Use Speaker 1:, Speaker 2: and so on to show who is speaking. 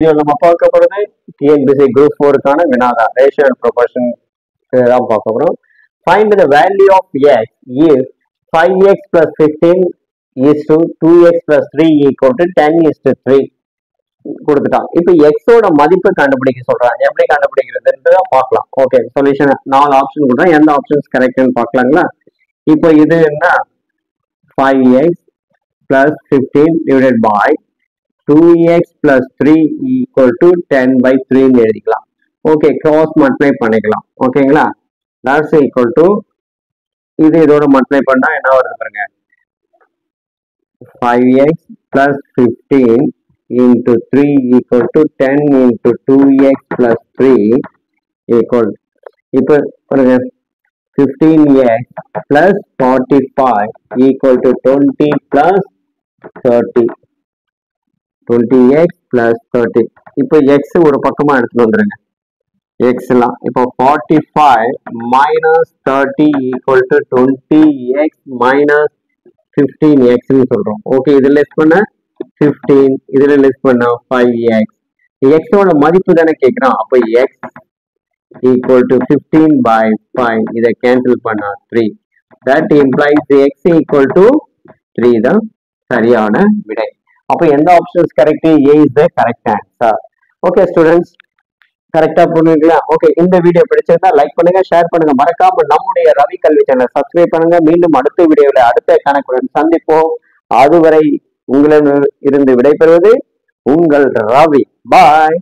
Speaker 1: வீடியோல நம்ம பார்க்க போறது TNPSC Group 4க்கான வினாதா ரேஷியோ அண்ட் ப்ரொபோர்ஷன் தான் பார்க்க போறோம். Find the value of x if 5x plus 15 is to 2x plus 3 equal to 10 is to 3 கொடுத்துட்டான். இப்போ x ஓட மதிப்பு கண்டுபிடிக்க சொல்றாங்க. எப்படி கண்டுபிடிக்கிறதுன்றத பார்க்கலாம். ஓகே, சொல்யூஷன் 4 ஆப்ஷன் கொடுத்தா எந்த ஆப்ஷன்ஸ் கரெக்ட்னு பார்க்கலாங்களா? இப்போ இது என்ன 5x plus 15 divided by 2x plus 3 equal to 10 by 3 எழுதிக்கலாம். ஓகே, cross multiply பண்ணிக்கலாம். ஓகேங்களா? that's equal to இது இதோட multiply பண்ணா என்ன வருது பாருங்க, 5x plus 15 into 3 equal to 10 into 2x plus 3 equal, இப்போ பாருங்க 15x plus 45 equal to 20 plus 30, 20x plus 30. இப்போ x ஒரு பக்கமா எடுத்துட்டு வந்துருங்க. x எல்லாம் இப்போ 45 minus 30 equal to 20x minus 15x ன்னு சொல்றோம். ஓகே, இதுல லெஸ் பண்ண 15, இதுல லெஸ் பண்ண 5x. x ஓட மதிப்பு தானே கேட்கிறோம். அப்போ x equal to 15 by 5, இதை கேன்சல் பண்ணா 3. that implies x equal to 3 தான் சரியான விடை. அப்போ எந்த options correct? A is the correct answer. Okay students, கரெக்டா புரியுங்களா? ஓகே, இந்த வீடியோ பிடிச்சிருந்தா லைக் பண்ணுங்க, ஷேர் பண்ணுங்க, மறக்காம நம்முடைய ரவி கல்வி சேனல் சப்ஸ்கிரைப் பண்ணுங்க. மீண்டும் அடுத்த வீடியோவில் அடுத்த கணக்குடன் சந்திப்போம். அதுவரை உங்களிடம் இருந்து விடைபெறுவது உங்கள் ரவி. பாய்.